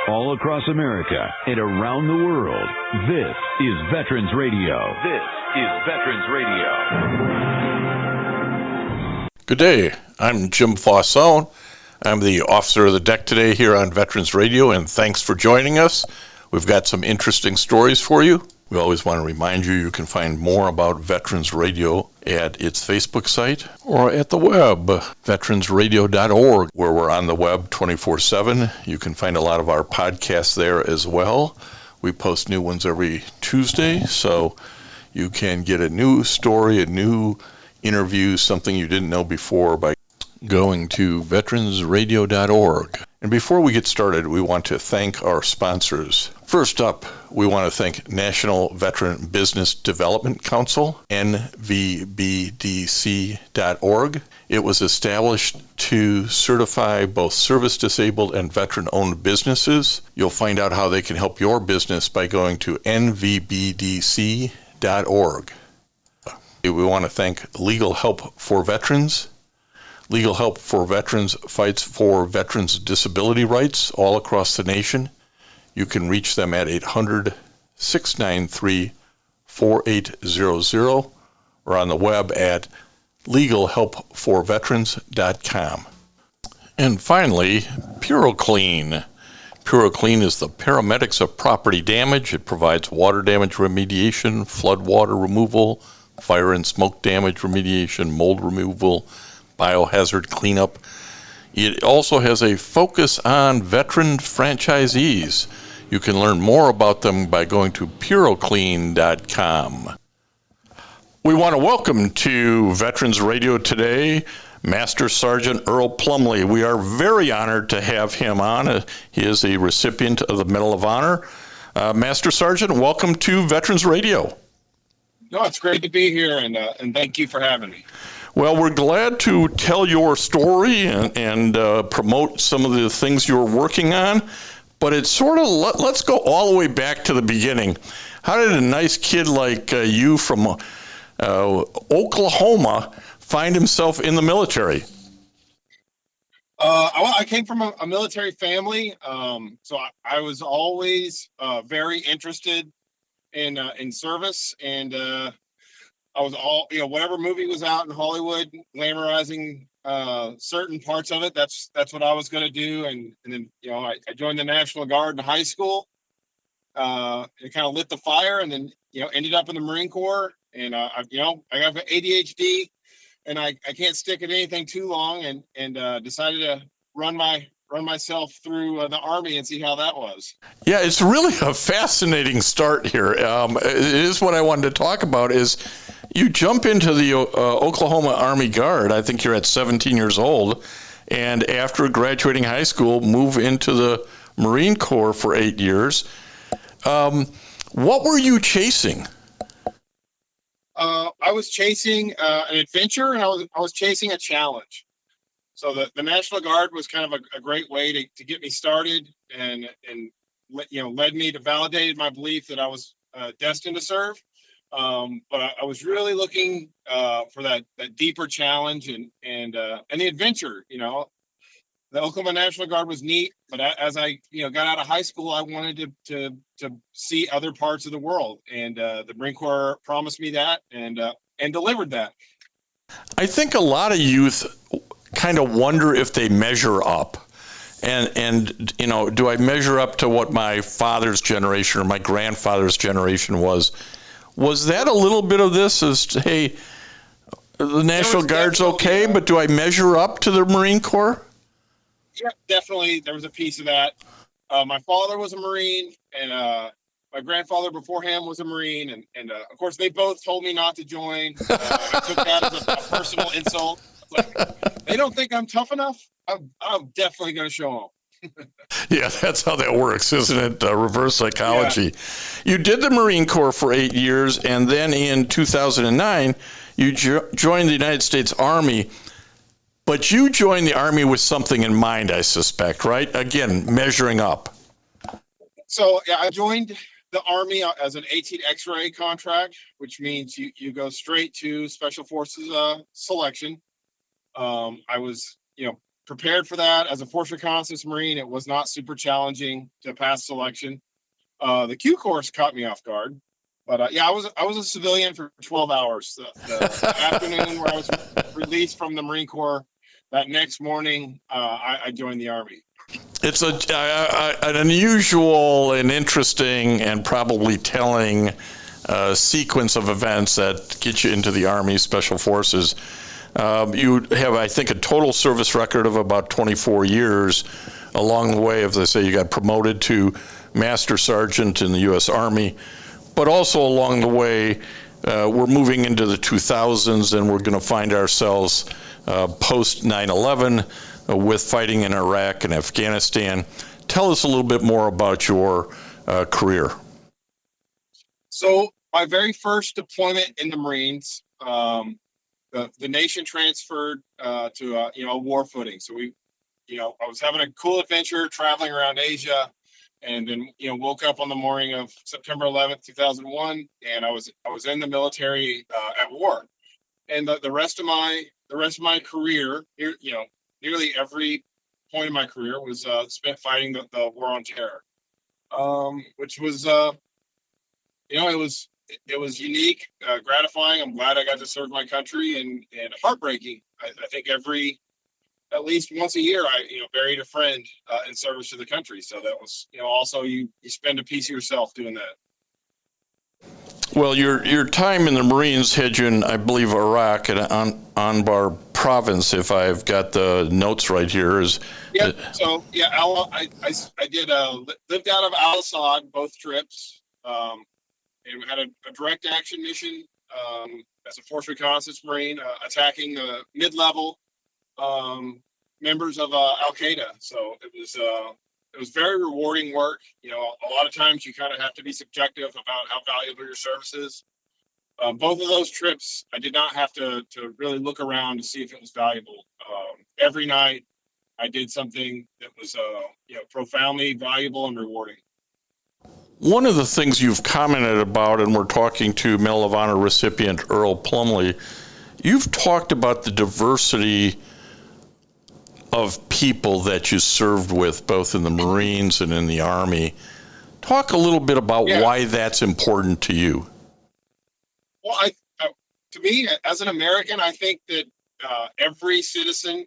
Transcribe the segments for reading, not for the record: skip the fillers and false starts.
all across America and around the world. This is Veterans Radio. This is Veterans Radio. Good day. I'm Jim Fausone. I'm the officer of the deck today here on Veterans Radio, and thanks for joining us. We've got some interesting stories for you. We always want to remind you you can find more about Veterans Radio at its Facebook site or at the web, veteransradio.org, where we're on the web 24/7. You can find a lot of our podcasts there as well. We post new ones every Tuesday, so you can get a new story, a new interview, something you didn't know before by going to veteransradio.org. And before we get started, we want to thank our sponsors. First up, we want to thank National Veteran Business Development Council, nvbdc.org. It was established to certify both service-disabled and veteran-owned businesses. You'll find out how they can help your business by going to nvbdc.org. We want to thank Legal Help for Veterans. Legal Help for Veterans fights for veterans' disability rights all across the nation. You can reach them at 800-693-4800 or on the web at legalhelpforveterans.com. And finally, PuroClean. PuroClean is the paramedics of property damage. It provides water damage remediation, flood water removal, fire and smoke damage remediation, mold removal, biohazard cleanup. It also has a focus on veteran franchisees. You can learn more about them by going to puroclean.com. We want to welcome to Veterans Radio today Master Sergeant Earl Plumlee. We are very honored to have him on. He is a recipient of the Medal of Honor. Master Sergeant, welcome to Veterans Radio. No, it's great to be here, and thank you for having me. Well, we're glad to tell your story and promote some of the things you're working on, but it's sort of, let's go all the way back to the beginning. How did a nice kid like you from Oklahoma find himself in the military? I came from a military family, so I was always very interested in service, and I was whatever movie was out in Hollywood glamorizing certain parts of it, that's what I was going to do. And then, I joined the National Guard in high school. It kind of lit the fire, and then, ended up in the Marine Corps. And, I got ADHD, and I can't stick at anything too long, and decided to run myself through the Army and see how that was. Yeah, it's really a fascinating start here. It is what I wanted to talk about is you jump into the Oklahoma Army Guard. I think you're at 17 years old, and after graduating high school, move into the Marine Corps for 8 years. What were you chasing? I was chasing an adventure, and I was chasing a challenge. So the National Guard was kind of a great way to get me started, and led me to validate my belief that I was destined to serve. But I was really looking for that deeper challenge and the adventure. The Oklahoma National Guard was neat, but as I got out of high school, I wanted to see other parts of the world, and the Marine Corps promised me that and delivered that. I think a lot of youth kind of wonder if they measure up. And do I measure up to what my father's generation or my grandfather's generation was? Was that a little bit of this as, hey, the National Guard's okay, but do I measure up to the Marine Corps? Yeah, definitely. There was a piece of that. My father was a Marine, and my grandfather before him was a Marine, and of course they both told me not to join. I took that as a personal insult. Like, they don't think I'm tough enough? I'm definitely going to show them. Yeah, that's how that works, isn't it? Reverse psychology. Yeah. You did the Marine Corps for 8 years, and then in 2009, you joined the United States Army. But you joined the Army with something in mind, I suspect, right? Again, measuring up. So, yeah, I joined the Army as an 18 X-ray contract, which means you go straight to Special Forces selection. I was, prepared for that as a Force Reconnaissance Marine. It was not super challenging to pass selection. The Q course caught me off guard, but yeah, I was a civilian for 12 hours. The afternoon where I was released from the Marine Corps, that next morning I joined the Army. It's an unusual and interesting and probably telling sequence of events that get you into the Army Special Forces. You have, I think, a total service record of about 24 years. Along the way, as I say, you got promoted to Master Sergeant in the U.S. Army, but also along the way, we're moving into the 2000s, and we're going to find ourselves post 9/11 with fighting in Iraq and Afghanistan. Tell us a little bit more about your career. So my very first deployment in the Marines, the nation transferred to a war footing. So I was having a cool adventure traveling around Asia, and then woke up on the morning of September 11th, 2001, and I was in the military at war. And the rest of my career, nearly every point of my career was spent fighting the war on terror, which was it was unique, gratifying. I'm glad I got to serve my country, and heartbreaking. I think at least once a year, I buried a friend in service to the country. So that was also you spend a piece of yourself doing that. Well, your time in the Marines had you in, I believe, Iraq and Anbar province, if I've got the notes right here. Yeah. So yeah, I did lived out of Al-Assad both trips, and we had a direct action mission as a Force Reconnaissance Marine attacking the mid-level members of Al-Qaeda. So it was very rewarding work. A lot of times you kind of have to be subjective about how valuable your service is. Both of those trips, I did not have to really look around to see if it was valuable. Every night I did something that was profoundly valuable and rewarding. One of the things you've commented about, and we're talking to Medal of Honor recipient Earl Plumlee, you've talked about the diversity of people that you served with, both in the Marines and in the Army. Talk a little bit about why that's important to you. Well, to me, as an American, I think that every citizen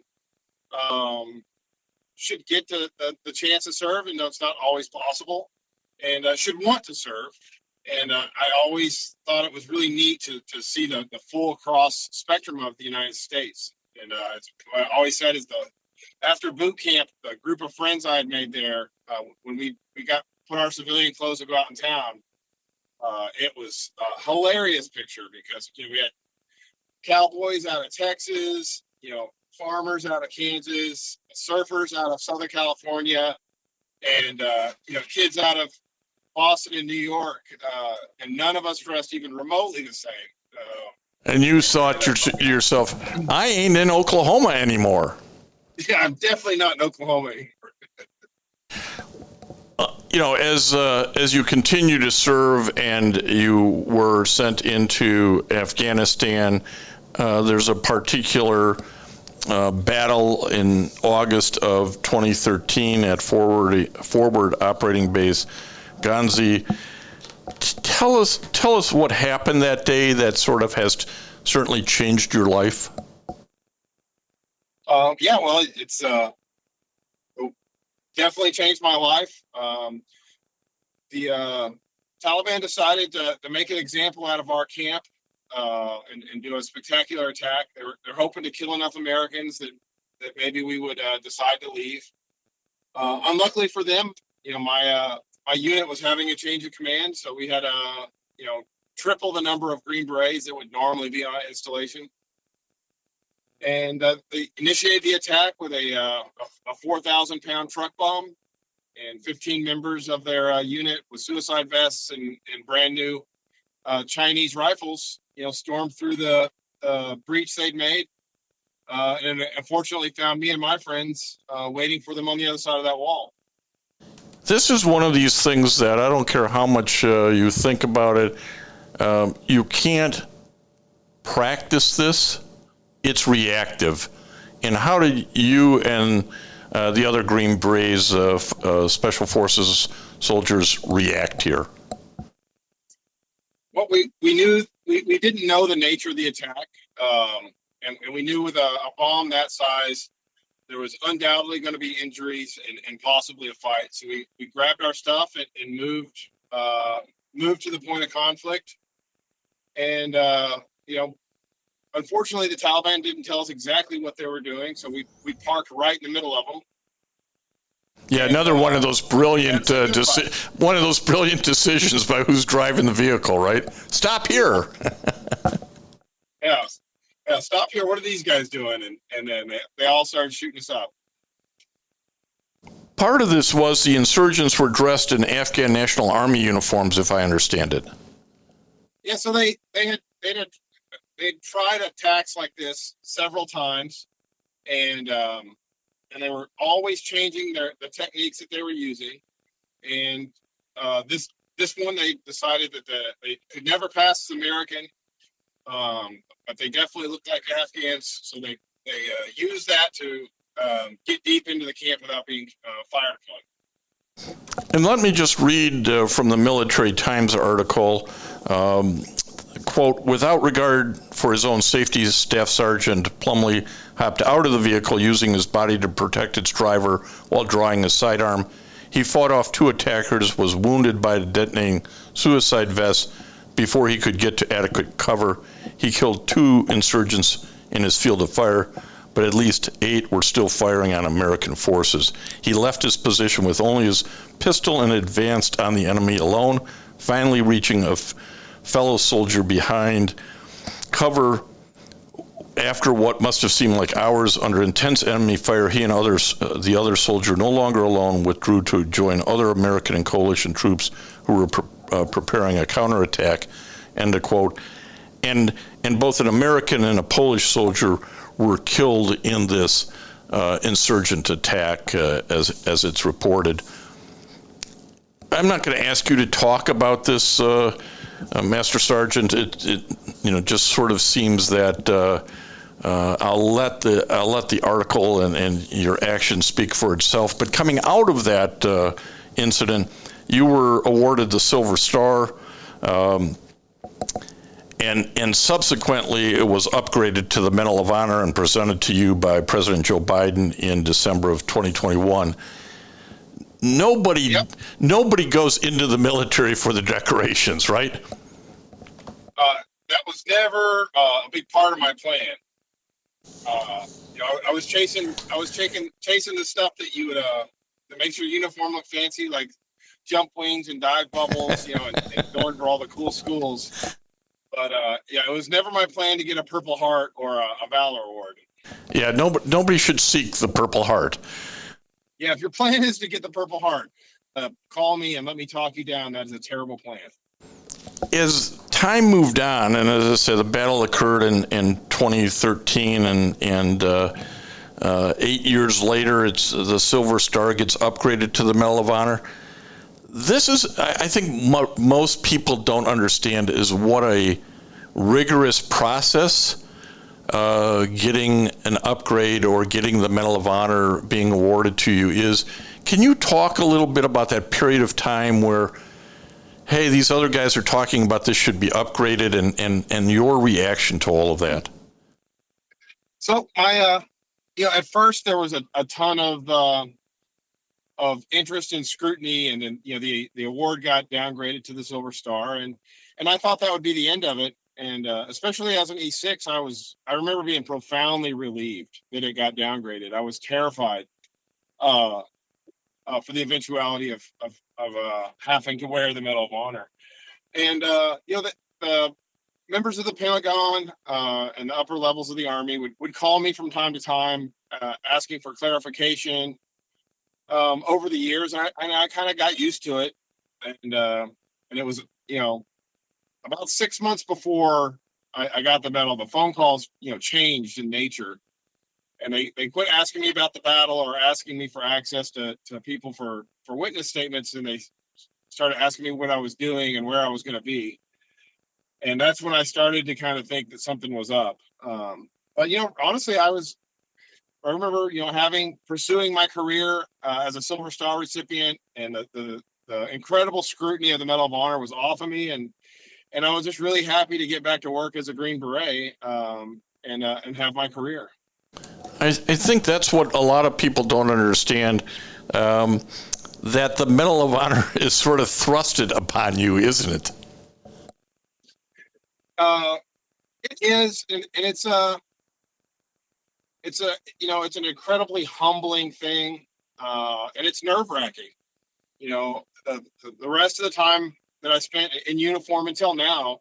should get the chance to serve, and it's not always possible, and should want to serve. And I always thought it was really neat to see the full cross spectrum of the United States. And what I always said is after boot camp, the group of friends I had made there, when we put our civilian clothes to go out in town, it was a hilarious picture because we had cowboys out of Texas, farmers out of Kansas, surfers out of Southern California, and kids out of Boston and New York, and none of us dressed even remotely the same. And you thought yourself, I ain't in Oklahoma anymore. Yeah, I'm definitely not in Oklahoma anymore. As you continue to serve and you were sent into Afghanistan, there's a particular battle in August of 2013 at Forward Operating Base Ghazni. Tell us what happened that day that sort of has certainly changed your life. It's definitely changed my life. The Taliban decided to make an example out of our camp and do a spectacular attack. They're hoping to kill enough Americans that maybe we would decide to leave. Unluckily for them, my unit was having a change of command, so we had triple the number of Green Berets that would normally be on an installation. And they initiated the attack with a 4,000-pound truck bomb, and 15 members of their unit with suicide vests and brand new Chinese rifles, stormed through the breach they'd made, and unfortunately found me and my friends waiting for them on the other side of that wall. This is one of these things that I don't care how much you think about it, you can't practice this. It's reactive. And how did you and the other Green Berets, Special Forces soldiers react here? Well, we knew we didn't know the nature of the attack, and we knew with a bomb that size, there was undoubtedly going to be injuries and possibly a fight. So we grabbed our stuff and moved to the point of conflict. And unfortunately, the Taliban didn't tell us exactly what they were doing, so we parked right in the middle of them. Yeah, another one of those brilliant decisions by who's driving the vehicle, right? Stop here. Yeah, stop here. What are these guys doing? And then they all started shooting us up. Part of this was the insurgents were dressed in Afghan National Army uniforms, if I understand it. Yeah, so they'd tried attacks like this several times, and they were always changing the techniques that they were using. And this one, they decided that they could never pass as American, but they definitely looked like Afghans. So they used that to get deep into the camp without being fired upon. And let me just read from the Military Times article. Quote, without regard for his own safety, Staff Sergeant Plumlee hopped out of the vehicle using his body to protect its driver while drawing a sidearm. He fought off 2 attackers, was wounded by the detonating suicide vest before he could get to adequate cover. He killed 2 insurgents in his field of fire, but at least 8 were still firing on American forces. He left his position with only his pistol and advanced on the enemy alone, finally reaching a fellow soldier behind cover. After what must have seemed like hours under intense enemy fire, he and the other soldier, no longer alone, withdrew to join other American and coalition troops who were preparing a counterattack. End of quote. And both an American and a Polish soldier were killed in this insurgent attack, as it's reported. I'm not going to ask you to talk about this, Master Sergeant. It just sort of seems that I'll let the article and your action speak for itself. But coming out of that incident, you were awarded the Silver Star, and subsequently it was upgraded to the Medal of Honor and presented to you by President Joe Biden in December of 2021. Nobody goes into the military for the decorations, right? That was never a big part of my plan. I was chasing the stuff that you would that makes your uniform look fancy, like jump wings and dive bubbles, and going for all the cool schools. But it was never my plan to get a Purple Heart or a Valor Award. Yeah, nobody should seek the Purple Heart. Yeah, if your plan is to get the Purple Heart, call me and let me talk you down. That is a terrible plan. As time moved on, and as I said, the battle occurred in 2013, and 8 years later, the Silver Star gets upgraded to the Medal of Honor. This is, I think, most people don't understand is what a rigorous process getting an upgrade or getting the Medal of Honor being awarded to you is. Can you talk a little bit about that period of time where, hey, these other guys are talking about this should be upgraded, and your reaction to all of that? So I, at first there was a ton of interest and scrutiny, and then the award got downgraded to the Silver Star, and I thought that would be the end of it. And especially as an E6, I remember being profoundly relieved that it got downgraded. I was terrified for the eventuality of having to wear the Medal of Honor. And the members of the Pentagon and the upper levels of the Army would call me from time to time, asking for clarification. Over the years, and I kind of got used to it, and it was about 6 months before I got the medal, the phone calls changed in nature, and they quit asking me about the battle or asking me for access to people for witness statements, and they started asking me what I was doing and where I was going to be, and that's when I started to kind of think that something was up. But honestly, I was I remember, pursuing my career as a Silver Star recipient, and the incredible scrutiny of the Medal of Honor was off of me, and I was just really happy to get back to work as a Green Beret and have my career. I think that's what a lot of people don't understand, that the Medal of Honor is sort of thrusted upon you, isn't it? It is, and it's an incredibly humbling thing, and it's nerve-wracking. The rest of the time that I spent in uniform until now,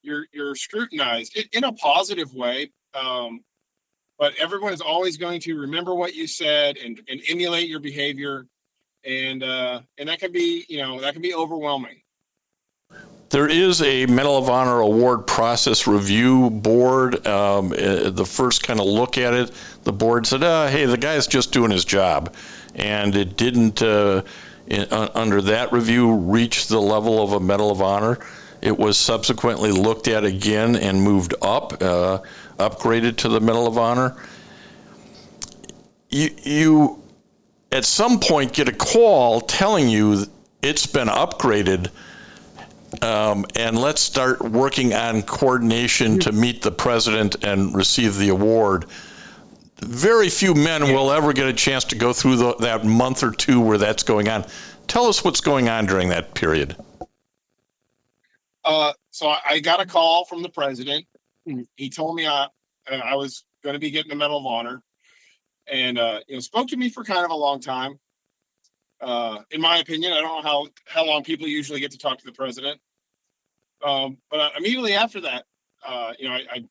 you're scrutinized in a positive way, but everyone is always going to remember what you said and emulate your behavior, and that can be overwhelming. There is a Medal of Honor award process review board. The first kind of look at it, the board said, hey, the guy's just doing his job. And it didn't, under that review, reach the level of a Medal of Honor. It was subsequently looked at again and moved up, upgraded to the Medal of Honor. You at some point get a call telling you it's been upgraded, and let's start working on coordination to meet the president and receive the award. Very few men will ever get a chance to go through that month or two where that's going on. Tell us what's going on during that period. So I got a call from the president. He told me I was going to be getting the Medal of Honor, and spoke to me for kind of a long time. In my opinion, I don't know how long people usually get to talk to the president. But immediately after that, I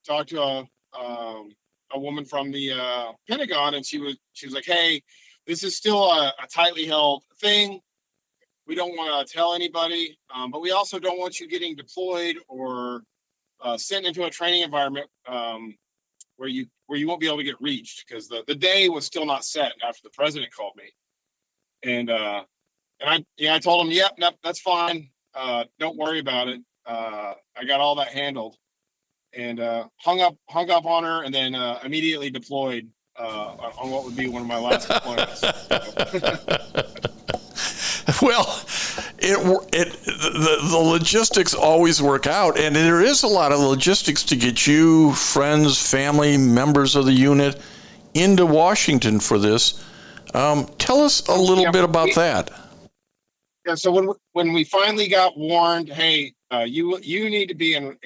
talked to a woman from the Pentagon, and she was like, "Hey, this is still a tightly held thing. We don't want to tell anybody, but we also don't want you getting deployed or sent into a training environment where you won't be able to get reached," because the day was still not set after the president called me. And I told him, "Yep, that's fine. Don't worry about it. I got all that handled," and hung up on her, and then immediately deployed on what would be one of my last deployments. Well, the logistics always work out, and there is a lot of logistics to get you, friends, family, members of the unit into Washington for this. Tell us a little bit about that. Yeah, so when we finally got warned, hey, you need to be in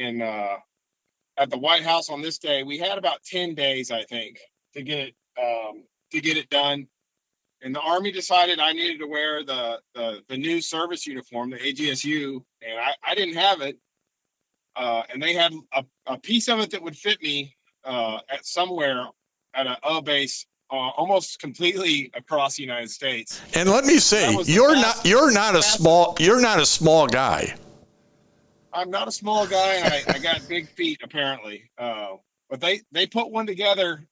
at the White House on this day, we had about 10 days, I think, to get it done. And the Army decided I needed to wear the new service uniform, the AGSU, and I didn't have it. And they had a piece of it that would fit me at somewhere at a base almost completely across the United States. And let me say, you're not a small guy. I'm not a small guy, and I got big feet apparently. But they put one together.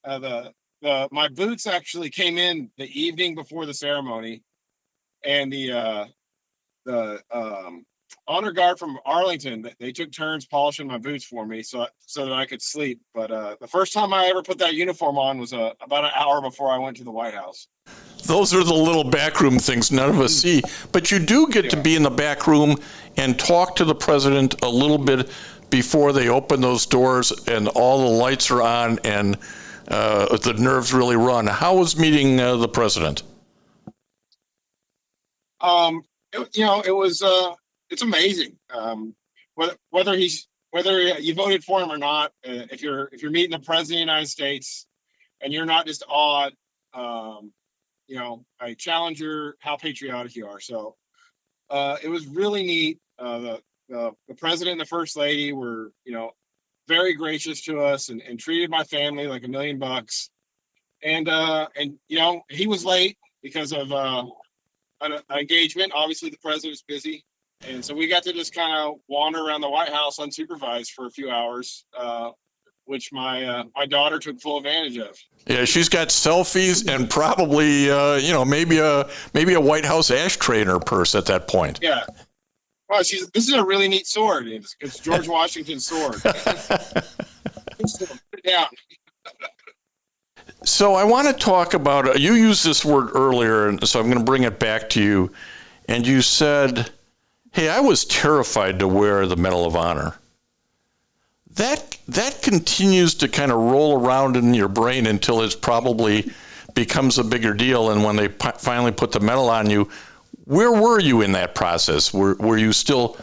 My boots actually came in the evening before the ceremony, and the honor guard from Arlington, they took turns polishing my boots for me so that I could sleep. But the first time I ever put that uniform on was about an hour before I went to the White House. Those are the little backroom things none of us see. But you do get to be in the back room and talk to the president a little bit before they open those doors and all the lights are on and the nerves really run. How was meeting the president? It's amazing. Whether you voted for him or not, if you're meeting the president of the United States and you're not just awed, I challenge how patriotic you are. So it was really neat. The president and the first lady were, very gracious to us and treated my family like $1 million. And he was late because of an engagement. Obviously, the president was busy. And so we got to just kind of wander around the White House unsupervised for a few hours, which my daughter took full advantage of. Yeah, she's got selfies and probably maybe a White House ashtray in her purse at that point. Yeah. Well, this is a really neat sword. It's George Washington's sword. Put it down. So I want to talk about, you used this word earlier, and so I'm going to bring it back to you. And you said, hey, I was terrified to wear the Medal of Honor. That continues to kind of roll around in your brain until it probably becomes a bigger deal. And when they finally put the medal on you, where were you in that process? Were you still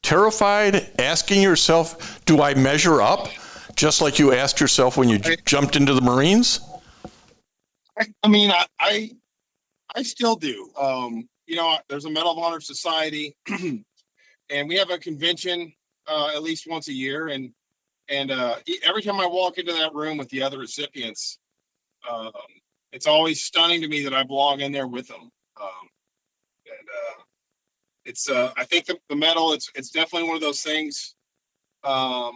terrified, asking yourself, do I measure up? Just like you asked yourself when you jumped into the Marines? I mean, I still do. There's a Medal of Honor Society, and we have a convention at least once a year. And every time I walk into that room with the other recipients, it's always stunning to me that I belong in there with them. I think the medal, it's definitely one of those things. My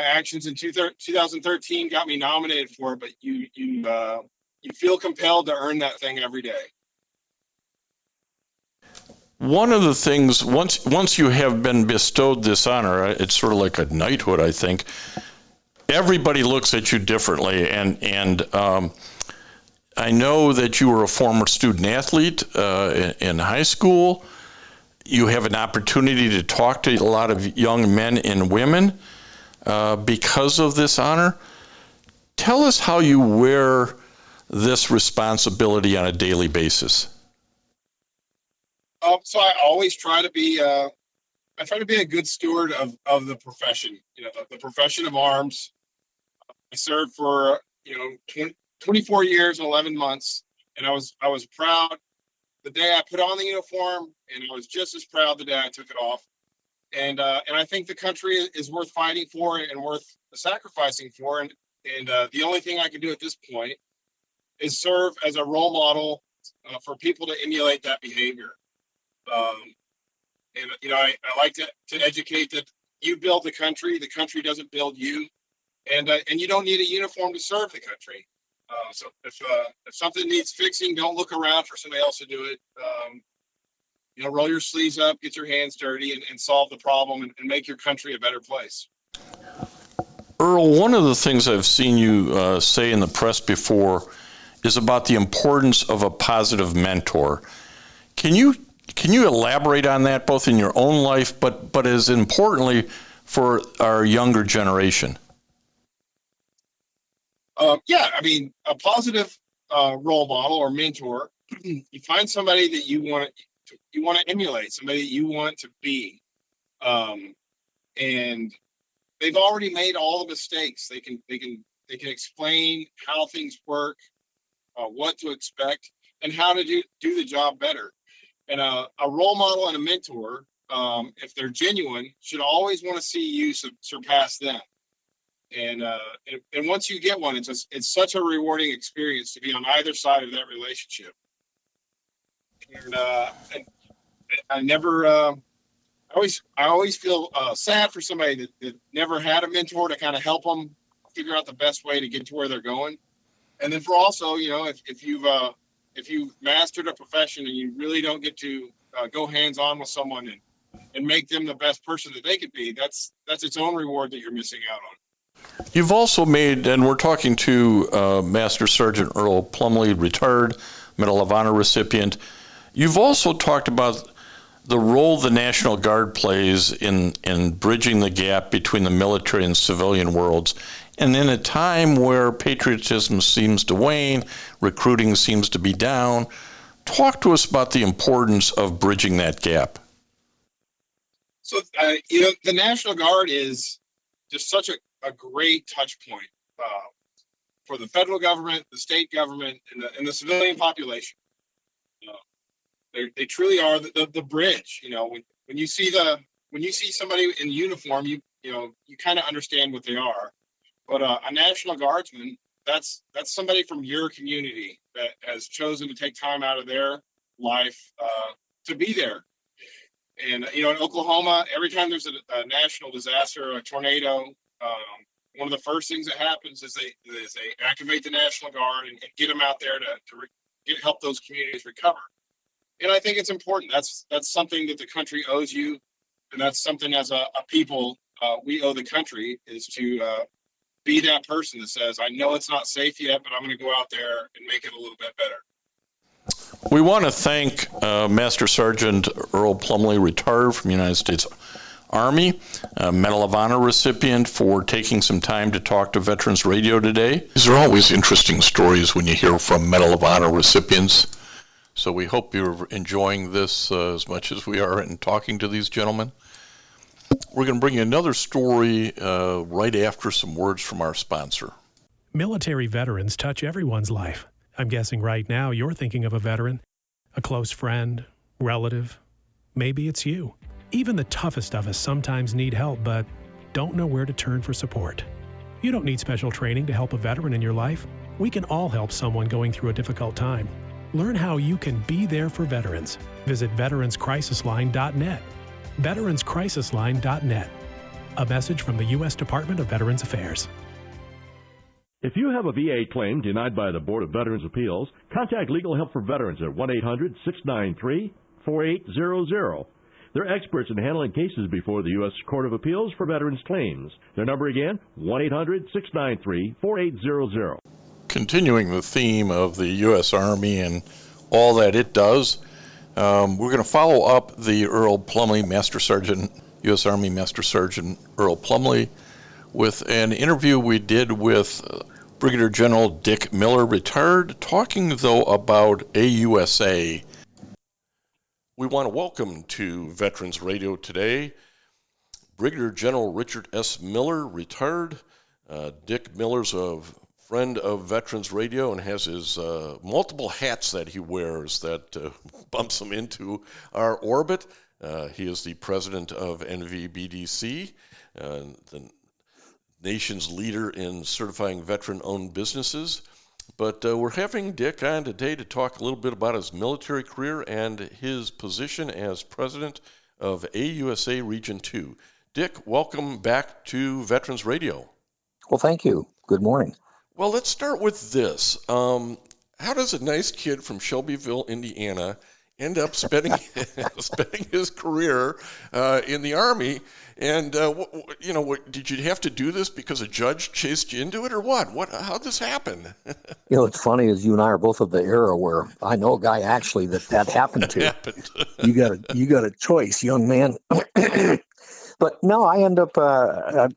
actions in 2013 got me nominated for it, but you feel compelled to earn that thing every day. One of the things, once you have been bestowed this honor, it's sort of like a knighthood, I think. Everybody looks at you differently, and I know that you were a former student athlete in high school. You have an opportunity to talk to a lot of young men and women because of this honor. Tell us how you wear this responsibility on a daily basis. So I always try to be a good steward of the profession, the profession of arms. I served for 24 years and 11 months, and I was proud the day I put on the uniform, and I was just as proud the day I took it off. And I think the country is worth fighting for and worth sacrificing for. And the only thing I can do at this point is serve as a role model for people to emulate that behavior. I like to educate that you build the country doesn't build you, and you don't need a uniform to serve the country. So if something needs fixing, don't look around for somebody else to do it. Roll your sleeves up, get your hands dirty, and solve the problem and make your country a better place. Earl, one of the things I've seen you say in the press before is about the importance of a positive mentor. Can you elaborate on that, both in your own life, but as importantly for our younger generation? A positive role model or mentor. You find somebody that you want to emulate, somebody that you want to be, and they've already made all the mistakes. They can explain how things work, what to expect, and how to do the job better. And a role model and a mentor, if they're genuine, should always want to see you surpass them. And once you get one, it's such a rewarding experience to be on either side of that relationship. And I always feel sad for somebody that never had a mentor to kind of help them figure out the best way to get to where they're going. And then for also, if you've mastered a profession and you really don't get to go hands-on with someone and make them the best person that they could be, that's its own reward that you're missing out on. You've also made, and we're talking to Master Sergeant Earl Plumlee, retired Medal of Honor recipient. You've also talked about the role the National Guard plays in bridging the gap between the military and civilian worlds. And in a time where patriotism seems to wane, recruiting seems to be down, talk to us about the importance of bridging that gap. So, the National Guard is just such a great touch point for the federal government, the state government, and the civilian population. They truly are the bridge. When you see somebody in uniform, you kind of understand what they are. But a National Guardsman, that's somebody from your community that has chosen to take time out of their life to be there. And in Oklahoma, every time there's a national disaster, a tornado, one of the first things that happens is they activate the National Guard and get them out there to help those communities recover. And I think it's important. That's something that the country owes you, and that's something as a people we owe the country, is to be that person that says, I know it's not safe yet, but I'm going to go out there and make it a little bit better. We want to thank Master Sergeant Earl Plumlee, retired from the United States Army, Medal of Honor recipient, for taking some time to talk to Veterans Radio today. These are always interesting stories when you hear from Medal of Honor recipients. So we hope you're enjoying this as much as we are in talking to these gentlemen. We're going to bring you another story right after some words from our sponsor. Military veterans touch everyone's life. I'm guessing right now you're thinking of a veteran, a close friend, relative. Maybe it's you. Even the toughest of us sometimes need help, but don't know where to turn for support. You don't need special training to help a veteran in your life. We can all help someone going through a difficult time. Learn how you can be there for veterans. Visit veteranscrisisline.net. veteranscrisisline.net. A message from the U.S. Department of Veterans Affairs. If you have a VA claim denied by the Board of Veterans' Appeals, contact Legal Help for Veterans at 1-800-693-4800. They're experts in handling cases before the U.S. Court of Appeals for Veterans Claims. Their number again, 1-800-693-4800. Continuing the theme of the U.S. Army and all that it does, we're going to follow up the Earl Plumlee, Master Sergeant, U.S. Army Master Sergeant Earl Plumlee, with an interview we did with Brigadier General Dick Miller, retired, talking, though, about AUSA. We want to welcome to Veterans Radio today Brigadier General Richard S. Miller, retired. Dick Miller's a friend of Veterans Radio and has his multiple hats that he wears that bumps him into our orbit. He is the president of NVBDC, the nation's leader in certifying veteran-owned businesses. But we're having Dick on today to talk a little bit about his military career and his position as president of AUSA Region 2. Dick, welcome back to Veterans Radio. Well, thank you. Good morning. Well, let's start with this. How does a nice kid from Shelbyville, Indiana, end up spending his career in the Army? And did you have to do this because a judge chased you into it, or what? How'd this happen? It's funny, as you and I are both of the era where I know a guy actually that happened to. You got a choice, young man. But no, I end up. I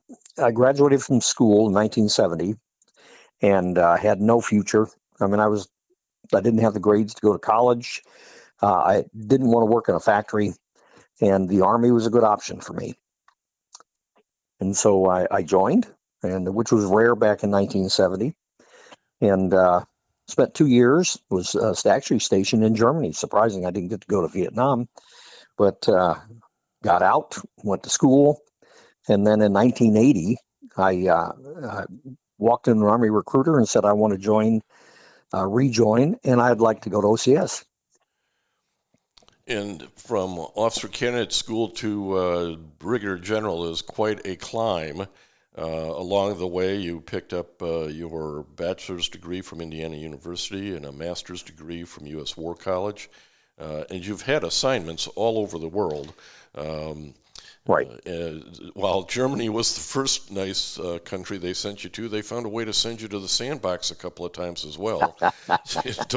graduated from school in 1970, and had no future. I mean, I didn't have the grades to go to college. I didn't want to work in a factory, and the Army was a good option for me. And so I joined, which was rare back in 1970, and spent 2 years, was actually stationed in Germany. Surprising, I didn't get to go to Vietnam, but got out, went to school, and then in 1980, I walked in an Army recruiter and said I want to rejoin, and I'd like to go to OCS. And from officer candidate school to Brigadier General is quite a climb. Along the way, you picked up your bachelor's degree from Indiana University and a master's degree from U.S. War College. And you've had assignments all over the world. Right. While Germany was the first nice country they sent you to, they found a way to send you to the sandbox a couple of times as well to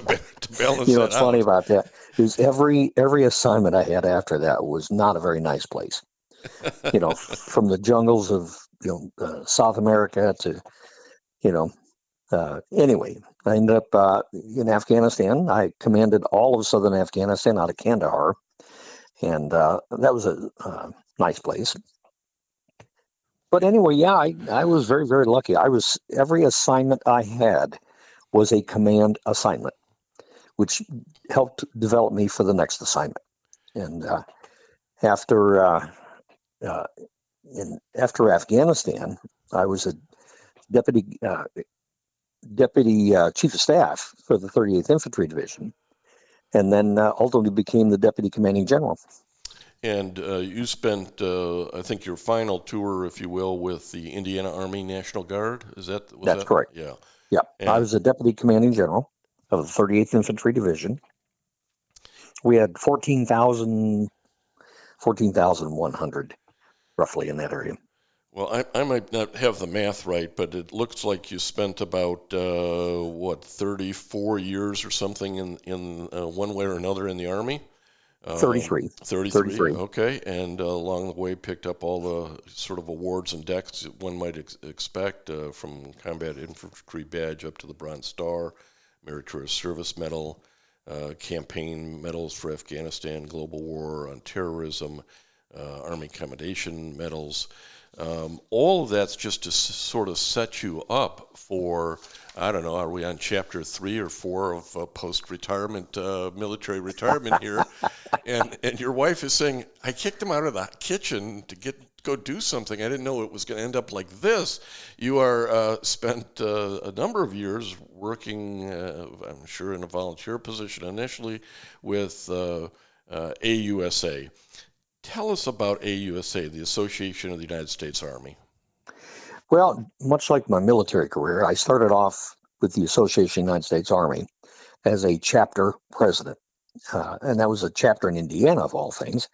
balance that what's out. Funny about that is every assignment I had after that was not a very nice place. From the jungles of South America to anyway, I ended up in Afghanistan. I commanded all of southern Afghanistan out of Kandahar, and that was a nice place. But anyway, yeah, I was very, very lucky. Every assignment I had was a command assignment, which helped develop me for the next assignment. And after Afghanistan, I was a deputy chief of staff for the 38th Infantry Division, and then ultimately became the deputy commanding general. And you spent, I think, your final tour, if you will, with the Indiana Army National Guard. That's correct. Yeah. Yeah. And I was the deputy commanding general of the 38th Infantry Division. We had 14,100 roughly in that area. Well, I might not have the math right, but it looks like you spent about 34 years or something in one way or another in the Army. 33. 33. Okay, and along the way picked up all the sort of awards and decks that one might expect, from Combat Infantry Badge up to the Bronze Star, Meritorious Service Medal, campaign medals for Afghanistan, Global War on Terrorism, Army Commendation medals. All of that's just to sort of set you up for, I don't know, are we on chapter 3 or 4 of post-retirement, military retirement here? And your wife is saying, I kicked him out of the kitchen to go do something. I didn't know it was going to end up like this. You are spent a number of years working, I'm sure in a volunteer position initially, with AUSA. Tell us about AUSA, the Association of the United States Army. Well, much like my military career, I started off with the Association of the United States Army as a chapter president. And that was a chapter in Indiana, of all things.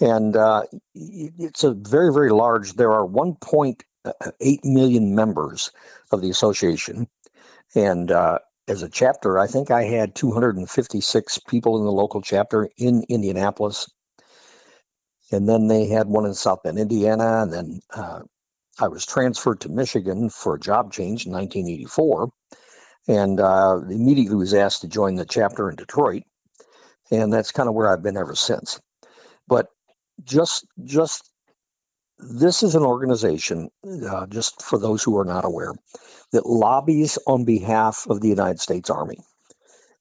And it's a very, very large, there are 1.8 million members of the association. And as a chapter, I think I had 256 people in the local chapter in Indianapolis. And then they had one in South Bend, Indiana. And then I was transferred to Michigan for a job change in 1984. And immediately was asked to join the chapter in Detroit. And that's kind of where I've been ever since. But just this is an organization, just for those who are not aware, that lobbies on behalf of the United States Army.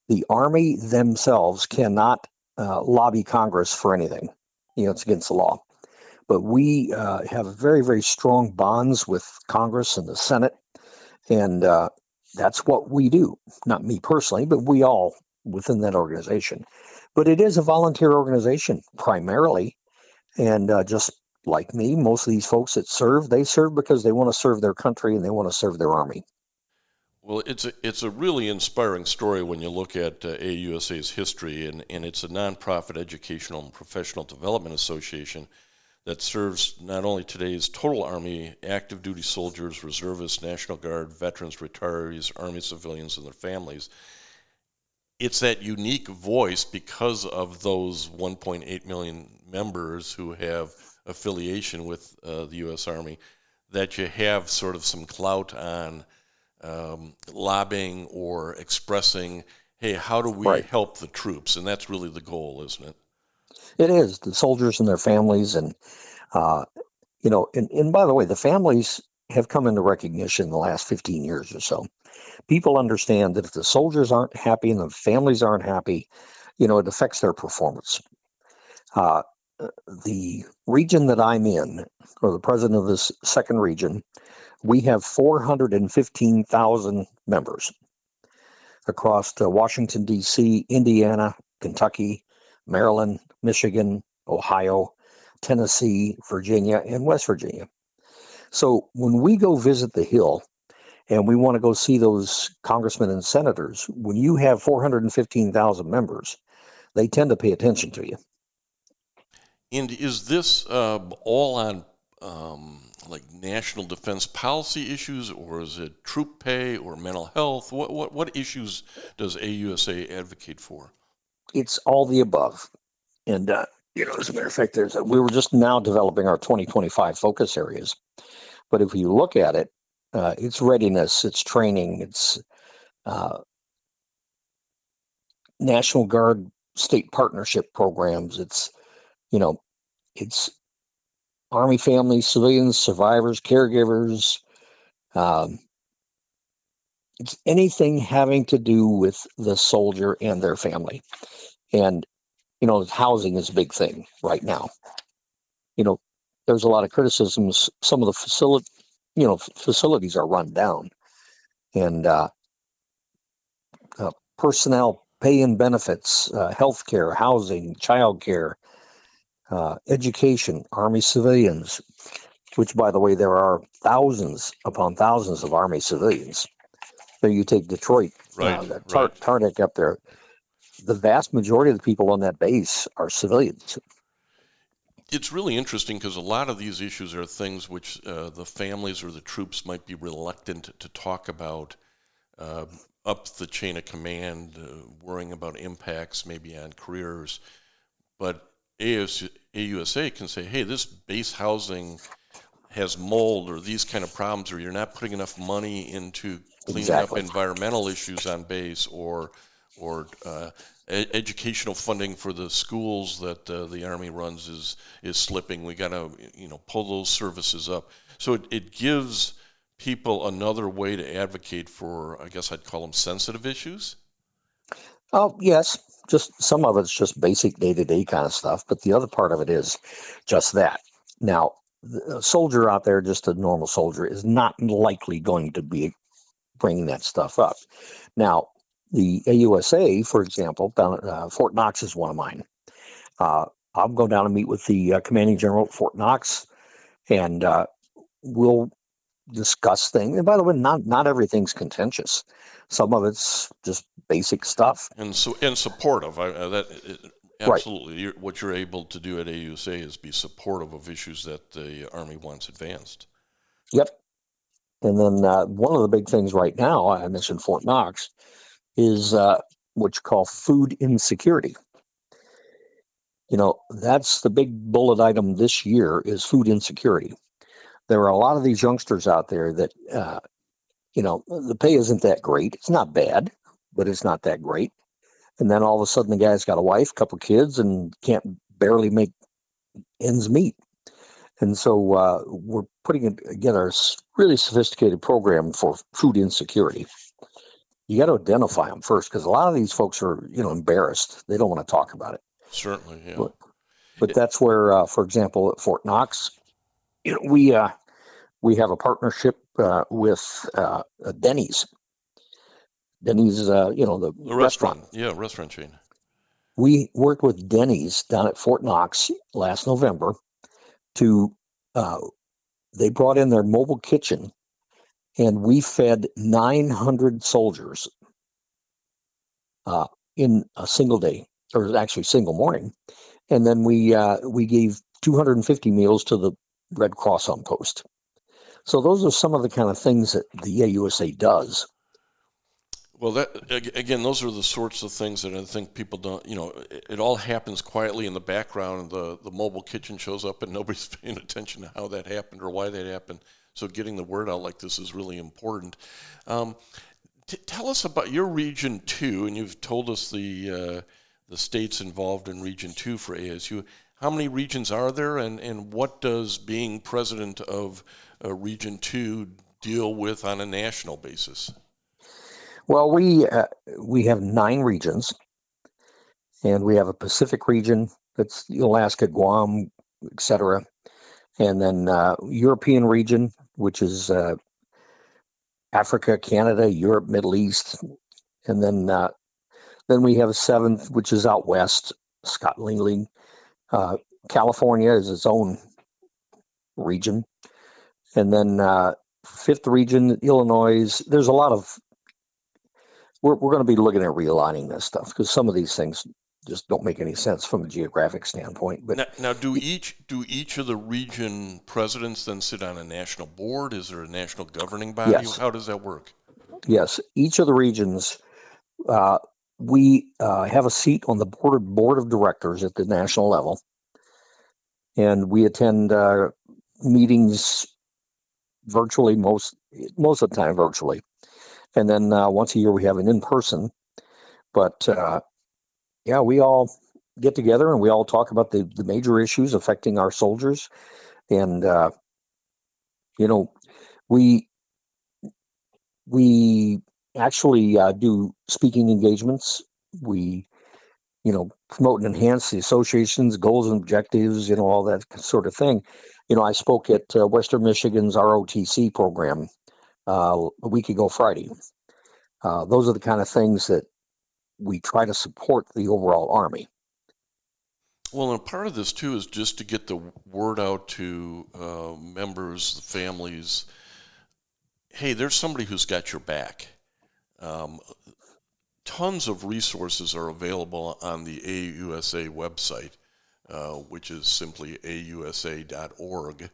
The Army themselves cannot lobby Congress for anything. It's against the law. But we have very, very strong bonds with Congress and the Senate. And that's what we do. Not me personally, but we all within that organization. But it is a volunteer organization primarily. And just like me, most of these folks that serve, they serve because they want to serve their country and they want to serve their Army. Well, it's a really inspiring story when you look at AUSA's history, and it's a nonprofit educational and professional development association that serves not only today's total Army, active duty soldiers, reservists, National Guard, veterans, retirees, Army civilians, and their families. It's that unique voice because of those 1.8 million members who have affiliation with the U.S. Army that you have sort of some clout on lobbying or expressing, hey, how do we help the troops? And that's really the goal, isn't it? It is. The soldiers and their families. And, and by the way, the families have come into recognition in the last 15 years or so. People understand that if the soldiers aren't happy and the families aren't happy, it affects their performance. The region that I'm in, or the president of this second region, we have 415,000 members across Washington, D.C., Indiana, Kentucky, Maryland, Michigan, Ohio, Tennessee, Virginia, and West Virginia. So when we go visit the Hill and we want to go see those congressmen and senators, when you have 415,000 members, they tend to pay attention to you. And is this all on like national defense policy issues, or is it troop pay or mental health? What issues does AUSA advocate for? It's all the above. And, as a matter of fact, we were just now developing our 2025 focus areas. But if you look at it, it's readiness, it's training, it's National Guard state partnership programs, it's Army families, civilians, survivors, caregivers. It's anything having to do with the soldier and their family. And, housing is a big thing right now. There's a lot of criticisms. Some of the facilities are run down. And personnel pay and benefits, healthcare, housing, childcare, education, Army civilians, which, by the way, there are thousands upon thousands of Army civilians. So you take Detroit, Tarnick up there. The vast majority of the people on that base are civilians. it's really interesting because a lot of these issues are things which the families or the troops might be reluctant to talk about up the chain of command, worrying about impacts maybe on careers. But AUSA can say, hey, this base housing has mold or these kind of problems, or you're not putting enough money into cleaning up environmental issues on base, or educational funding for the schools that the Army runs is slipping. We got to pull those services up. So it gives people another way to advocate for, I guess I'd call them sensitive issues. Oh, yes. Just some of it's just basic day-to-day kind of stuff, but the other part of it is just that. Now, a soldier out there, just a normal soldier, is not likely going to be bringing that stuff up. Now, the AUSA, for example, down at Fort Knox is one of mine. I'll go down and meet with the commanding general at Fort Knox, and we'll discuss things. And by the way, not everything's contentious. Some of it's just basic stuff. And supportive. Absolutely. Right. What you're able to do at AUSA is be supportive of issues that the Army wants advanced. Yep. And then one of the big things right now, I mentioned Fort Knox, is what you call food insecurity. That's the big bullet item this year is food insecurity. There are a lot of these youngsters out there that, the pay isn't that great. It's not bad, but it's not that great. And then all of a sudden the guy's got a wife, couple kids, and can't barely make ends meet. And so we're putting together a really sophisticated program for food insecurity. You got to identify them first, because a lot of these folks are, embarrassed. They don't want to talk about it. Certainly, yeah. But that's where, for example, at Fort Knox, we have a partnership with Denny's. Denny's, the restaurant. Yeah, restaurant chain. We worked with Denny's down at Fort Knox last November to, they brought in their mobile kitchen, and we fed 900 soldiers in a single day, or actually single morning. And then we gave 250 meals to the Red Cross on post. So those are some of the kind of things that the AUSA does. Well, again, those are the sorts of things that I think people don't, it all happens quietly in the background. The mobile kitchen shows up and nobody's paying attention to how that happened or why that happened. So getting the word out like this is really important. Tell us about your Region 2, and you've told us the states involved in Region 2 for ASU. How many regions are there, and what does being president of Region 2 deal with on a national basis? Well, we have 9 regions, and we have a Pacific region that's Alaska, Guam, etc., and then European region, which is Africa, Canada, Europe, Middle East, and then we have a 7th, which is out west, Scott Langley. California is its own region, and then 5th region, Illinois. There's a lot of. We're going to be looking at realigning this stuff because some of these things just don't make any sense from a geographic standpoint. But now, do each of the region presidents then sit on a national board? Is there a national governing body? Yes. How does that work? Yes, each of the regions, we have a seat on the board of directors at the national level, and we attend meetings virtually most of the time virtually. And then once a year we have an in-person. But we all get together and we all talk about the major issues affecting our soldiers. And, we actually do speaking engagements. We, promote and enhance the association's goals and objectives, all that sort of thing. I spoke at Western Michigan's ROTC program a week ago Friday. Those are the kind of things that we try to support the overall Army. Well, and part of this, too, is just to get the word out to members, the families. Hey, there's somebody who's got your back. Tons of resources are available on the AUSA website. which is simply ausa.org.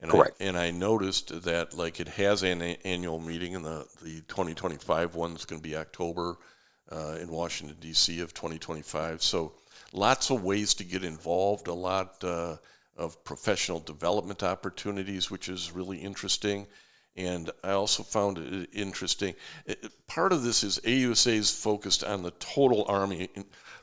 Correct. I noticed that like it has an annual meeting, and the 2025 one's going to be October in Washington, D.C. of 2025. So lots of ways to get involved, a lot of professional development opportunities, which is really interesting. And I also found it interesting. Part of this is AUSA is focused on the total Army.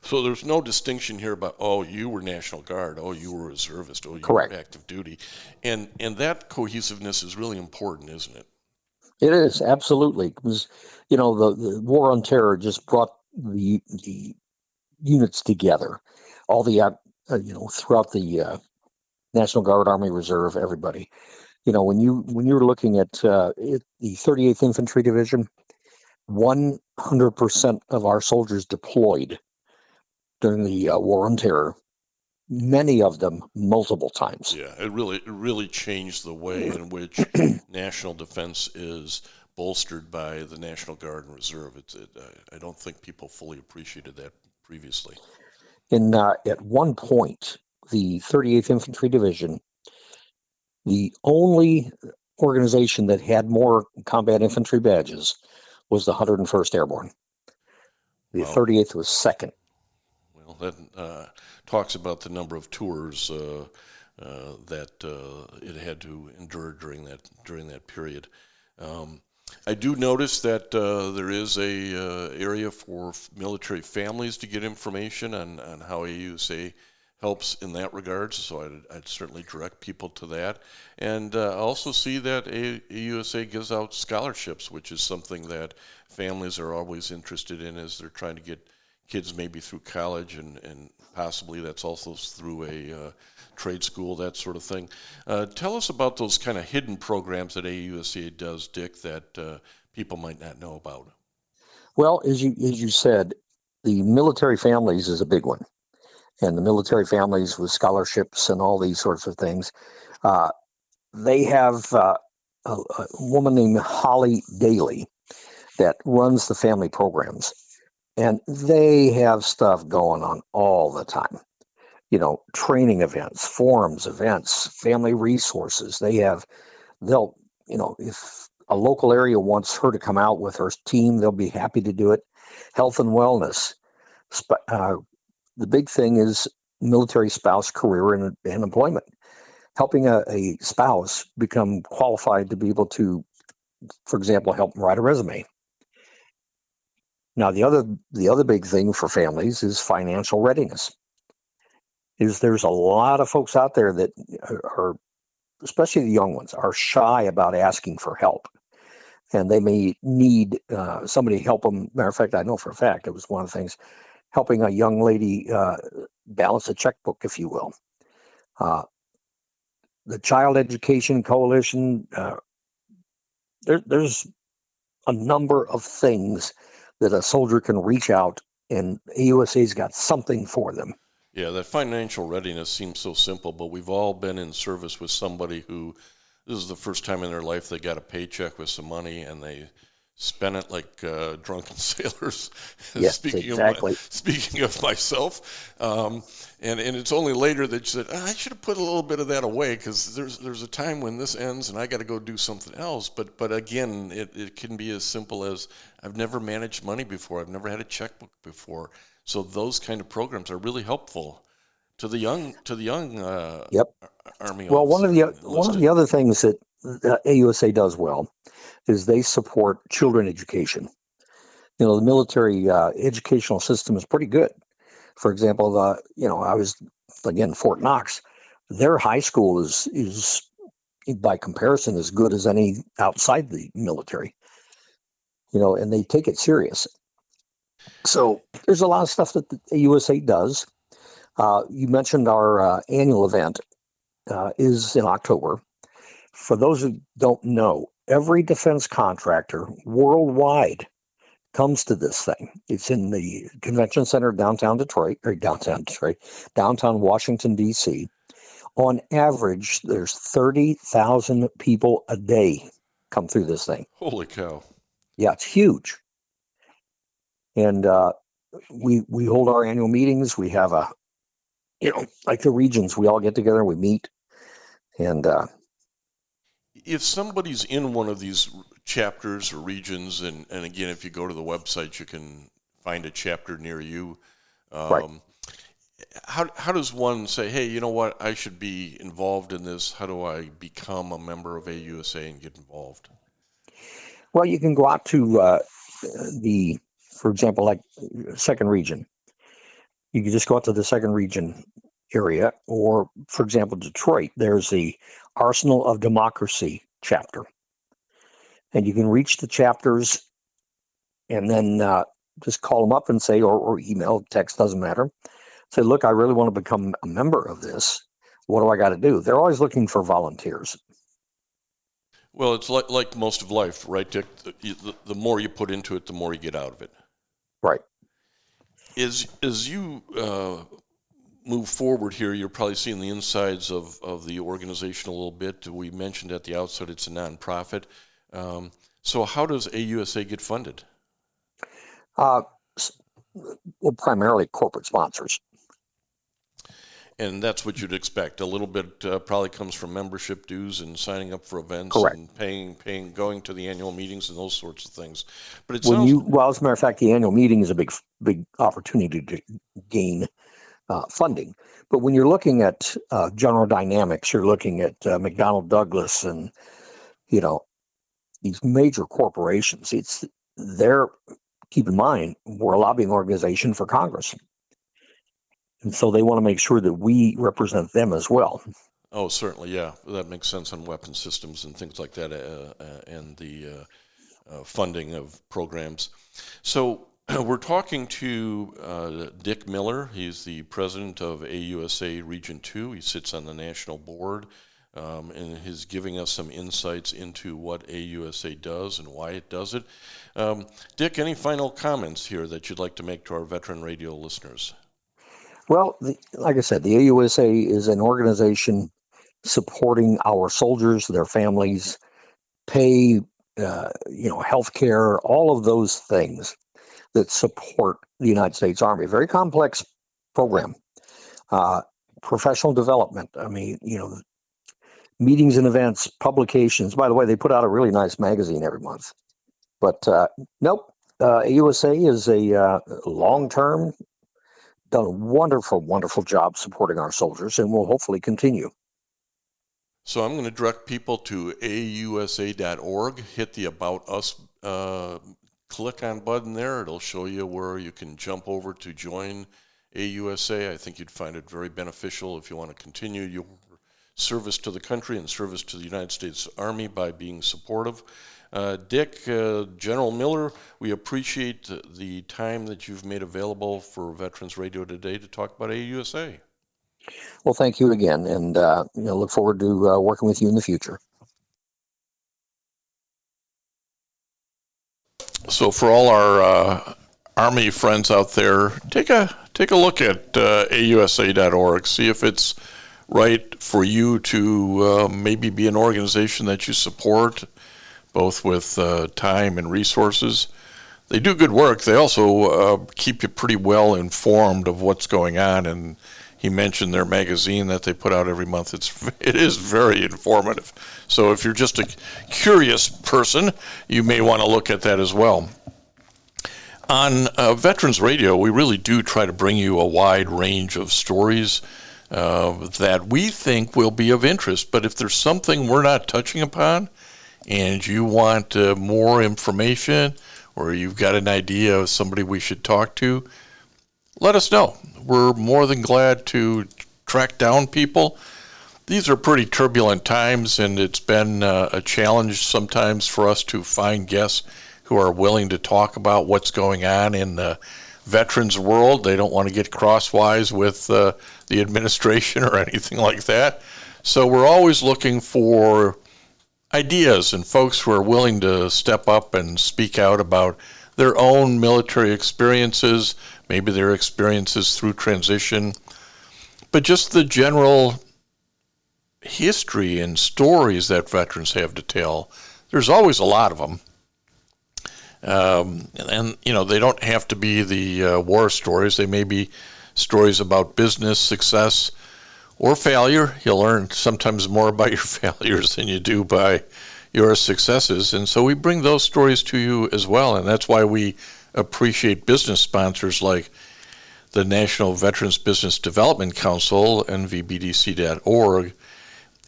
So there's no distinction here about, oh, you were National Guard, oh, you were reservist, oh, you Correct. were active duty. And that cohesiveness is really important, isn't it? It is, absolutely. Because, the war on terror just brought the units together. All the, throughout the National Guard, Army Reserve, everybody. When you're looking at the 38th Infantry Division, 100% of our soldiers deployed during the war on terror, many of them multiple times. Yeah, it really changed the way in which national defense is bolstered by the National Guard and Reserve. I don't think people fully appreciated that previously. And at one point, the 38th Infantry Division, the only organization that had more combat infantry badges was the 101st Airborne. The 38th was second. Well, that talks about the number of tours that it had to endure during that period. I do notice that there is a area for military families to get information on how AUSA helps in that regard, so I'd certainly direct people to that. And I also see that AUSA gives out scholarships, which is something that families are always interested in as they're trying to get kids maybe through college, and possibly that's also through a trade school, that sort of thing. Tell us about those kind of hidden programs that AUSA does, Dick, that people might not know about. Well, as you said, the military families is a big one. And the military families with scholarships and all these sorts of things. They have a woman named Holly Daly that runs the family programs. And they have stuff going on all the time. Training events, forums, events, family resources. They'll, if a local area wants her to come out with her team, they'll be happy to do it. Health and wellness. The big thing is military spouse career and employment, helping a spouse become qualified to be able to, for example, help them write a resume. Now, the other big thing for families is financial readiness. There's a lot of folks out there that are, especially the young ones, are shy about asking for help. And they may need somebody to help them. Matter of fact, I know for a fact it was one of the things, helping a young lady balance a checkbook, if you will. The Child Education Coalition, there's a number of things that a soldier can reach out, and AUSA's got something for them. Yeah, that financial readiness seems so simple, but we've all been in service with somebody who, this is the first time in their life they got a paycheck with some money, and they spent it like drunken sailors. Yes, exactly. Speaking of myself, and it's only later that you said, I should have put a little bit of that away, because there's a time when this ends and I got to go do something else. But again, it can be as simple as, I've never managed money before, I've never had a checkbook before. So those kind of programs are really helpful to the young Yep. Army. Well, one of the other things that AUSA does well is they support children education. The military educational system is pretty good. For example, I was, again, Fort Knox. Their high school is by comparison as good as any outside the military. And they take it serious. So there's a lot of stuff that the AUSA does. You mentioned our annual event is in October. For those who don't know, every defense contractor worldwide comes to this thing. It's in the Convention Center, downtown Washington, D.C. On average, there's 30,000 people a day come through this thing. Holy cow. Yeah, it's huge. And we hold our annual meetings. We have like the regions, we all get together, we meet, and if somebody's in one of these chapters or regions, and again, if you go to the website, you can find a chapter near you. Right. How does one say, hey, you know what, I should be involved in this? How do I become a member of AUSA and get involved? Well, you can go out to for example, like second region. You can just go out to the second region area, or for example, Detroit, there's the Arsenal of Democracy chapter. And you can reach the chapters and then just call them up and say, or email, text, doesn't matter. Say, look, I really want to become a member of this. What do I got to do? They're always looking for volunteers. Well, it's like most of life, right, Dick? The more you put into it, the more you get out of it. Right. As you move forward here, you're probably seeing the insides of the organization a little bit. We mentioned at the outset it's a nonprofit. So how does AUSA get funded? Well, primarily corporate sponsors. And that's what you'd expect. A little bit probably comes from membership dues and signing up for events. Correct. And paying, going to the annual meetings and those sorts of things. But it well, sounds as a matter of fact, the annual meeting is a big opportunity to gain funding. But when you're looking at General Dynamics, you're looking at McDonnell Douglas, and these major corporations. Keep in mind, we're a lobbying organization for Congress. And so they want to make sure that we represent them as well. Oh, certainly, yeah. That makes sense on weapon systems and things like that, and the funding of programs. So we're talking to Dick Miller. He's the president of AUSA Region 2. He sits on the national board, and he's giving us some insights into what AUSA does and why it does it. Dick, any final comments here that you'd like to make to our veteran radio listeners? Well, like I said, the AUSA is an organization supporting our soldiers, their families, pay, health care, all of those things that support the United States Army. Very complex program. Professional development. I mean, meetings and events, publications. By the way, they put out a really nice magazine every month. But nope, AUSA is a long-term, done a wonderful, wonderful job supporting our soldiers, and will hopefully continue. So I'm going to direct people to ausa.org. Hit the About Us click on button there. It'll show you where you can jump over to join AUSA. I think you'd find it very beneficial if you want to continue your service to the country and service to the United States Army by being supportive. Dick, General Miller, we appreciate the time that you've made available for Veterans Radio today to talk about AUSA. Well, thank you again, and look forward to working with you in the future. So for all our Army friends out there, take a look at AUSA.org. See if it's right for you to maybe be an organization that you support, both with time and resources. They do good work. They also keep you pretty well informed of what's going on. And he mentioned their magazine that they put out every month. It is very informative. So if you're just a curious person, you may want to look at that as well. On Veterans Radio, we really do try to bring you a wide range of stories that we think will be of interest. But if there's something we're not touching upon, and you want more information, or you've got an idea of somebody we should talk to, let us know. We're more than glad to track down people. These are pretty turbulent times, and it's been a challenge sometimes for us to find guests who are willing to talk about what's going on in the veterans world. They don't want to get crosswise with the administration or anything like that. So we're always looking for ideas and folks who are willing to step up and speak out about their own military experiences, maybe their experiences through transition, but just the general history and stories that veterans have to tell. There's always a lot of them. And they don't have to be the war stories. They may be stories about business success or failure. You'll learn sometimes more about your failures than you do by your successes. And so we bring those stories to you as well. And that's why we appreciate business sponsors like the National Veterans Business Development Council, nvbdc.org,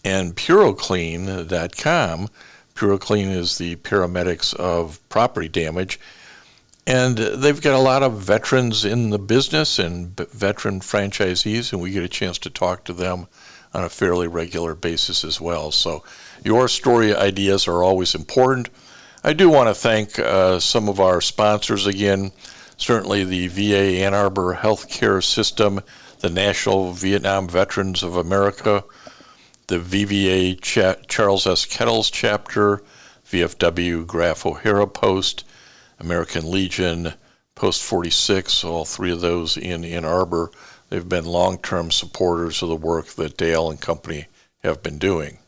and PuroClean.com. PuroClean is the paramedics of property damage. And they've got a lot of veterans in the business and veteran franchisees, and we get a chance to talk to them on a fairly regular basis as well. So your story ideas are always important. I do want to thank some of our sponsors again, certainly the VA Ann Arbor Healthcare System, the National Vietnam Veterans of America, the VVA Charles S. Kettles Chapter, VFW Graf O'Hara Post, American Legion, Post 46, all three of those in Ann Arbor. They've been long-term supporters of the work that Dale and company have been doing.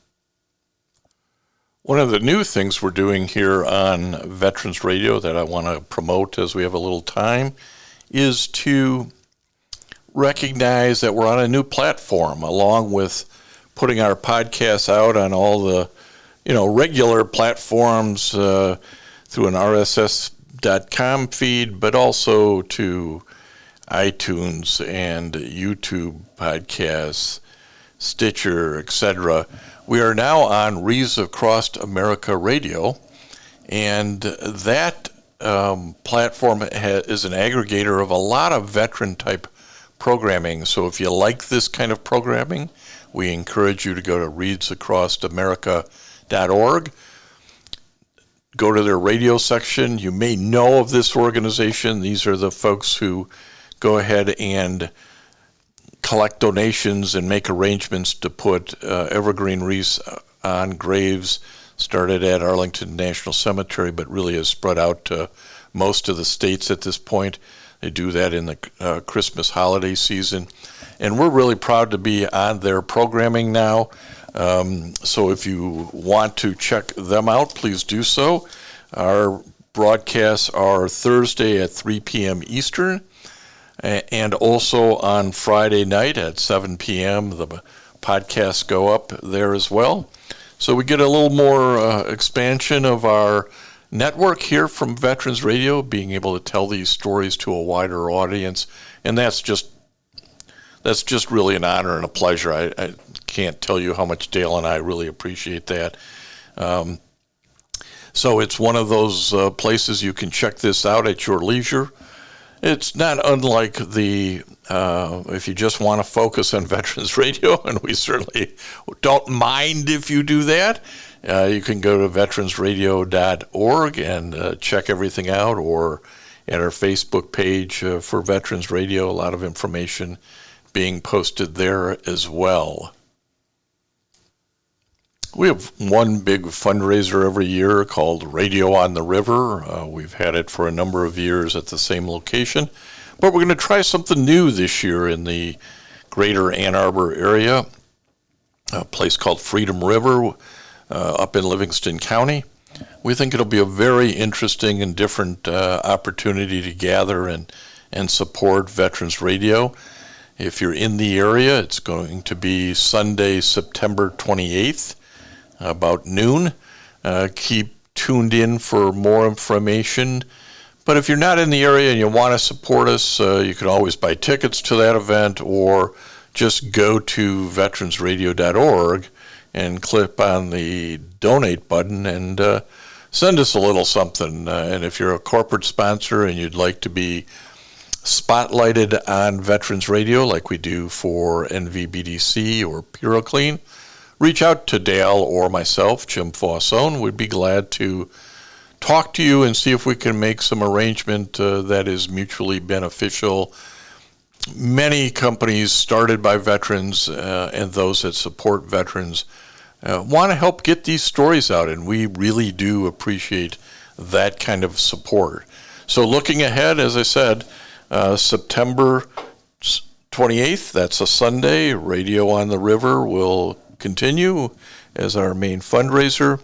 One of the new things we're doing here on Veterans Radio that I want to promote as we have a little time is to recognize that we're on a new platform, along with putting our podcasts out on all the regular platforms through an RSS.com feed, but also to iTunes and YouTube podcasts, Stitcher, etc. We are now on Wreaths Across America Radio, and that platform is an aggregator of a lot of veteran-type programming. So if you like this kind of programming, we encourage you to go to wreathsacrossamerica.org. Go to their radio section. You may know of this organization. These are the folks who go ahead and collect donations and make arrangements to put evergreen wreaths on graves. Started at Arlington National Cemetery, but really has spread out to most of the states at this point. They do that in the Christmas holiday season. And we're really proud to be on their programming now. So if you want to check them out, please do so. Our broadcasts are Thursday at 3 p.m. Eastern, and also on Friday night at 7 p.m. The podcasts go up there as well. So we get a little more expansion of our network here from Veterans Radio, being able to tell these stories to a wider audience, and that's just really an honor and a pleasure. I can't tell you how much Dale and I really appreciate that. So it's one of those places you can check this out at your leisure. It's not unlike if you just want to focus on Veterans Radio, and we certainly don't mind if you do that. You can go to veteransradio.org and check everything out, or at our Facebook page for Veterans Radio, a lot of information being posted there as well. We have one big fundraiser every year called Radio on the River. We've had it for a number of years at the same location, but we're going to try something new this year in the greater Ann Arbor area, a place called Freedom River up in Livingston County. We think it'll be a very interesting and different opportunity to gather and support Veterans Radio. If you're in the area, it's going to be Sunday, September 28th, about noon. Keep tuned in for more information. But if you're not in the area and you want to support us, you can always buy tickets to that event, or just go to veteransradio.org and click on the donate button and send us a little something. And if you're a corporate sponsor and you'd like to be spotlighted on Veterans Radio like we do for NVBDC or PuroClean, reach out to Dale or myself, Jim Fausone. We'd be glad to talk to you and see if we can make some arrangement that is mutually beneficial. Many companies started by veterans and those that support veterans want to help get these stories out, and we really do appreciate that kind of support. So looking ahead, as I said, September 28th, that's a Sunday, Radio on the River will continue as our main fundraiser.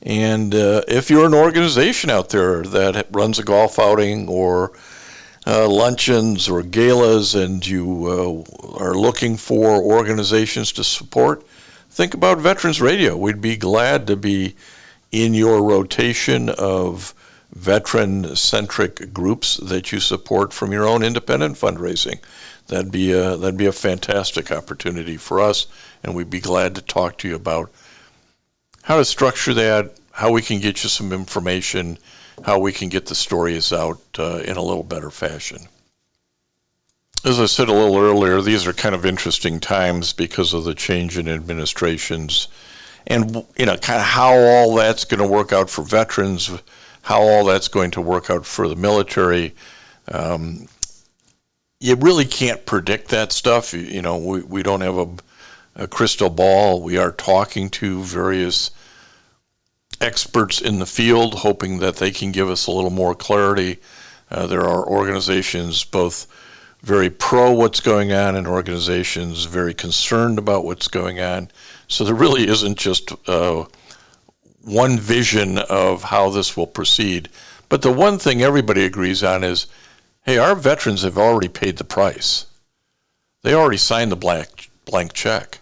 And if you're an organization out there that runs a golf outing or luncheons or galas and you are looking for organizations to support, think about Veterans Radio. We'd be glad to be in your rotation of veteran-centric groups that you support from your own independent fundraising. That'd be a fantastic opportunity for us, and we'd be glad to talk to you about how to structure that, how we can get you some information, how we can get the stories out in a little better fashion. As I said a little earlier, these are kind of interesting times because of the change in administrations and kind of how all that's going to work out for veterans, how all that's going to work out for the military. You really can't predict that stuff. We don't have a crystal ball. We are talking to various experts in the field, hoping that they can give us a little more clarity. There are organizations both very pro what's going on and organizations very concerned about what's going on. So there really isn't just one vision of how this will proceed. But the one thing everybody agrees on is, hey, our veterans have already paid the price. They already signed the blank check.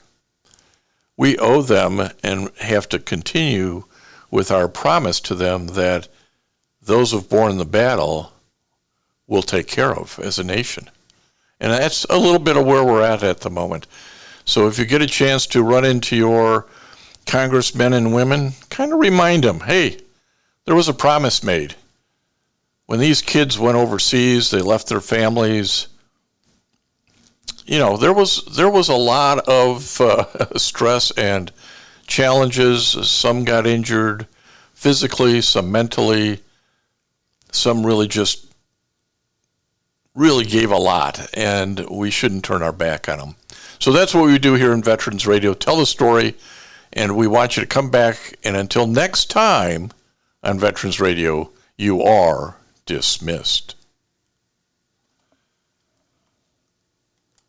We owe them and have to continue with our promise to them that those who've borne the battle will take care of as a nation. And that's a little bit of where we're at the moment. So if you get a chance to run into your congressmen and women, kind of remind them, hey, there was a promise made. When these kids went overseas, they left their families. There was a lot of stress and challenges. Some got injured physically, some mentally, some really gave a lot, and we shouldn't turn our back on them. So that's what we do here in Veterans Radio. Tell the story, and we want you to come back. And until next time on Veterans Radio, you are dismissed.